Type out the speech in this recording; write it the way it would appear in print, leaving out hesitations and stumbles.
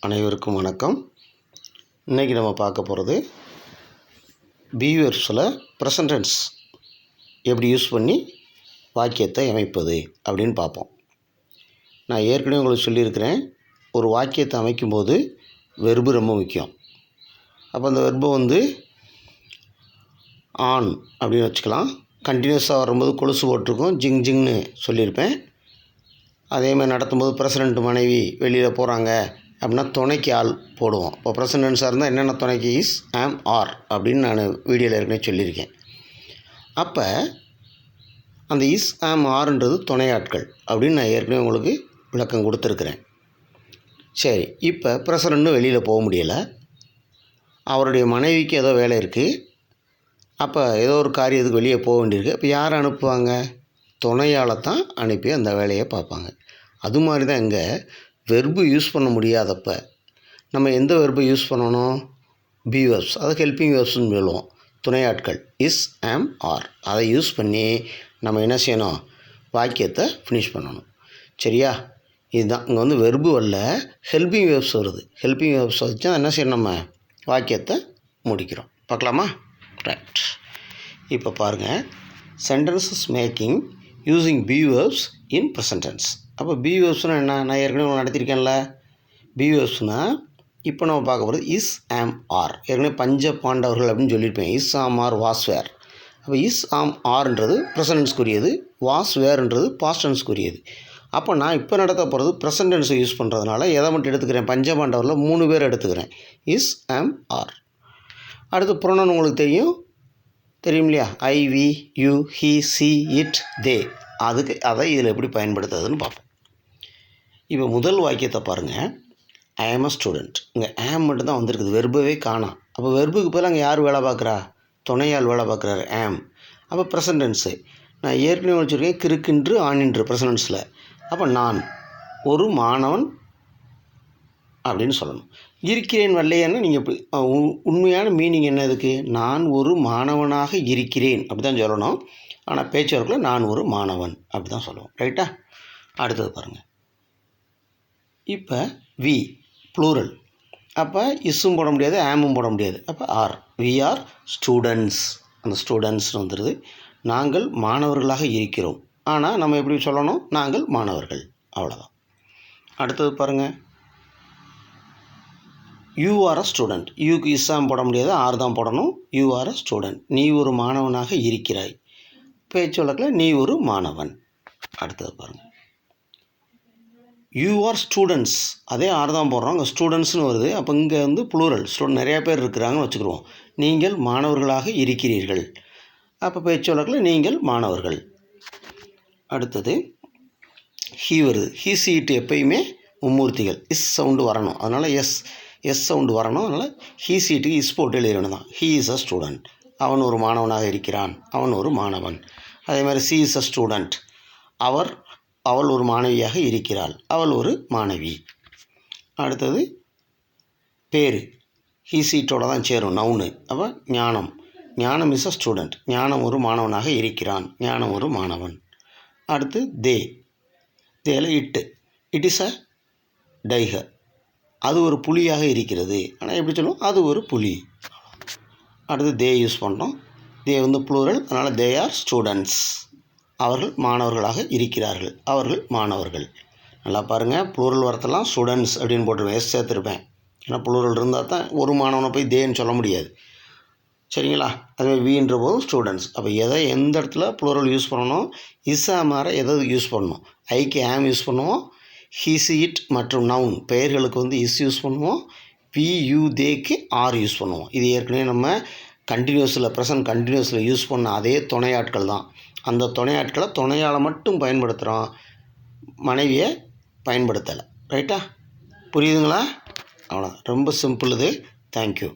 அனைவருக்கும் வணக்கம். இன்றைக்கி நம்ம பார்க்க போகிறது பீவர்ஸில் ப்ரெசன்ட் டென்ஸ் எப்படி யூஸ் பண்ணி வாக்கியத்தை அமைப்பது அப்படின்னு பார்ப்போம். நான் ஏற்கனவே உங்களுக்கு சொல்லியிருக்கிறேன், ஒரு வாக்கியத்தை அமைக்கும்போது வெர்பு ரொம்ப முக்கியம். அப்போ அந்த வெர்பை ஆன் அப்படின்னு வச்சுக்கலாம். கண்டினியூஸாக வரும்போது கொலுசு போட்டிருக்கோம், ஜிங் ஜிங்னு சொல்லியிருப்பேன். அதேமாதிரி நடத்தும்போது ப்ரெசிடெண்ட் மனைவி வெளியில் போகிறாங்க அப்படின்னா துணைக்கு ஆள் போடுவோம். இப்போ ப்ரெசன்ட் டென்ஸாக இருந்தால் என்னென்ன துணைக்கு இஸ், ஆம், ஆர் அப்படின்னு நான் வீடியோவில் ஏற்கனவே சொல்லியிருக்கேன். அப்போ அந்த இஸ், ஆம், ஆர்ன்றது துணையாட்கள் அப்படின்னு நான் ஏற்கனவே உங்களுக்கு விளக்கம் கொடுத்துருக்குறேன். சரி, இப்போ ப்ரெசிடெண்ட்டும் வெளியில் போக முடியலை, அவருடைய மனைவிக்கு ஏதோ வேலை இருக்குது, அப்போ ஏதோ ஒரு காரியத்துக்கு வெளியே போக வேண்டியிருக்கு. அப்போ யாரை அனுப்புவாங்க? துணையால் தான் அனுப்பி அந்த வேலையை பார்ப்பாங்க. அது மாதிரி தான் இங்கே வெர்பு யூஸ் பண்ண முடியாதப்ப நம்ம எந்த வெர்பை யூஸ் பண்ணணும்? பி வெர்ப்ஸ், அது ஹெல்பிங் வெர்ப்ஸ்னு சொல்லுவோம். துணையாட்கள் இஸ், ஆம், ஆர், அதை யூஸ் பண்ணி நம்ம என்ன செய்யணும்? வாக்கியத்தை ஃபினிஷ் பண்ணணும். சரியா? இதுதான் இங்கே வெர்பு வரல, ஹெல்பிங் வெர்ப்ஸ் வருது. ஹெல்பிங் வெர்ப்ஸ் வச்சு என்ன செய்யணும்? நம்ம வாக்கியத்தை முடிக்கிறோம். பார்க்கலாமா? ரைட். இப்போ பாருங்கள், sentences making using be verbs in present tense. அப்போ பி வெர்ப்ஸ்னால் என்ன? நான் ஏற்கனவே நடத்தியிருக்கேன்ல. பி வெர்ப்ஸ்னால் இப்போ நம்ம பார்க்க போகிறது இஸ், ஆம், ஆர். ஏற்கனவே பஞ்ச பாண்டவர்கள் அப்படின்னு சொல்லியிருப்பேன். இஸ், ஆம், ஆர், வாஸ், வேர். அப்போ இஸ், ஆம், ஆர்ன்றது ப்ரெசன்ட் டென்ஸ்க்குரியது, வாஸ், வேர்ன்றது பாஸ்ட் டென்ஸ்க்குரியது. அப்போ நான் இப்போ நடத்த போகிறது ப்ரெசன்ட் டென்ஸை யூஸ் பண்ணுறதுனால எதை மட்டும் எடுத்துக்கிறேன்? பஞ்ச பாண்டவரில் 3 பேர் எடுத்துக்கிறேன். இஸ், ஆம், ஆர். அடுத்து ப்ரொனவுன் உங்களுக்கு தெரியும் இல்லையா? I, we, you, he, she, it, they. அதை இதில் எப்படி பயன்படுத்துறதுன்னு பார்ப்போம். இப்போ முதல் வாக்கியத்தை பாருங்கள். ஐ ஆம் அ ஸ்டூடெண்ட். இங்கே ஆம் மட்டும் தான் வந்திருக்குது, வெர்பவே காணாம். அப்போ வெர்புக்கு பதில் அங்கே யார் வேலை பார்க்குறா? துணையால் வேலை பார்க்குறாரு, ஆம். அப்போ ப்ரெசன்ட் டென்ஸு நான் ஏற்கனவே வச்சுருக்கேன், கிறுக்கின்று, ஆணின்று ப்ரெசன்ட் டென்ஸில். அப்போ நான் ஒரு மாணவன் அப்படின்னு சொல்லணும். இருக்கிறேன் வரலையான்னு நீங்கள் எப்படி உண்மையான மீனிங் என்ன இதுக்கு? நான் ஒரு மாணவனாக இருக்கிறேன் அப்படி தான் சொல்லணும். ஆனால் பேச்சு வழக்கில் நான் ஒரு மாணவன் அப்படி தான் சொல்லுவோம். ரைட்டா? அடுத்தது பாருங்கள். இப்போ வி ப்ளூரல், அப்போ இஸ்ஸும் போட முடியாது, ஆமும் போட முடியாது. அப்போ ஆர். We are students. அந்த ஸ்டூடெண்ட்ஸ்னு வந்துடுது. நாங்கள் மாணவர்களாக இருக்கிறோம். ஆனால் நம்ம எப்படி சொல்லணும்? நாங்கள் மாணவர்கள், அவ்வளோதான். அடுத்தது பாருங்கள். You are a student. யூக்கு இஸ்ஸாம் போட முடியாது, ஆர் தான் போடணும். You are a student. நீ ஒரு மாணவனாக இருக்கிறாய். பேச்சு வழக்கில் நீ ஒரு மாணவன். அடுத்தது பாருங்கள். யூ ஆர் ஸ்டூடெண்ட்ஸ், அதே ஆர் தான் போடுறோம், அங்கே ஸ்டூடெண்ட்ஸ்னு வருது. அப்போ இங்கே ப்ளூரல், நிறையா பேர் இருக்கிறாங்கன்னு வச்சுக்கிடுவோம். நீங்கள் மாணவர்களாக இருக்கிறீர்கள். அப்போ பேச்சு வழக்கில் நீங்கள் மாணவர்கள். அடுத்தது ஹீ வருது. ஹீ, சீட்டு எப்பயுமே மும்மூர்த்திகள், இஸ் சவுண்டு வரணும், அதனால் எஸ் சவுண்டு வரணும். அதனால் ஹீ சீட்டுக்கு இஸ் போட்டு எழுதணும் தான். He is a student. அவன் ஒரு மாணவனாக இருக்கிறான், அவன் ஒரு மாணவன். அதே மாதிரி சி இஸ் அ ஸ்டூடெண்ட். அவள் ஒரு மாணவியாக இருக்கிறாள், அவள் ஒரு மாணவி. அடுத்தது பேர், ஹீ சீட்டோட தான் சேரும், நவுனு. அப்போ ஞானம் இஸ் அ ஸ்டூடெண்ட். ஞானம் ஒரு மாணவனாக இருக்கிறான், ஞானம் ஒரு மாணவன். அடுத்து Dela it is a tiger. அது ஒரு புலியாக இருக்கிறது. ஆனால் எப்படி சொல்லுவோம்? அது ஒரு புலி. அடுத்து தே யூஸ் பண்ணுறோம். தே ப்ளூரல், அதனால் தே ஆர் ஸ்டூடெண்ட்ஸ். அவர்கள் மாணவர்களாக இருக்கிறார்கள், அவர்கள் மாணவர்கள். நல்லா பாருங்கள், ப்ளூரல் வரத்தெல்லாம் ஸ்டூடெண்ட்ஸ் அப்படின்னு போட்டுருவேன், எஸ் சேர்த்துருப்பேன். ஏன்னா ப்ளூரல் இருந்தால் தான் ஒரு மாணவனை போய் தேன்னு சொல்ல முடியாது. சரிங்களா? அதுமாதிரி வீன்ற போதும் ஸ்டூடெண்ட்ஸ். அப்போ எந்த இடத்துல ப்ளூரல் யூஸ் பண்ணணும்? இஸ்ஸா மாற எதை யூஸ் பண்ணணும்? ஐக்கு ஆம் யூஸ் பண்ணுவோம். ஹீஸ், இட் மற்றும் நவுன் பெயர்களுக்கு இஸ் யூஸ் பண்ணுவோம். வி, யூ, தேக்கு ஆர் யூஸ் பண்ணுவோம். இது ஏற்கனவே நம்ம ப்ரெசன்ட் கண்டினியூஸில் யூஸ் பண்ண அதே துணையாட்கள் தான். அந்த துணையாட்களை துணையால் மட்டும் பயன்படுத்துகிறோம், மனைவியை பயன்படுத்தலை. ரைட்டா? புரியுதுங்களா? அவ்வளோ ரொம்ப சிம்பிள் இது. தேங்க்யூ.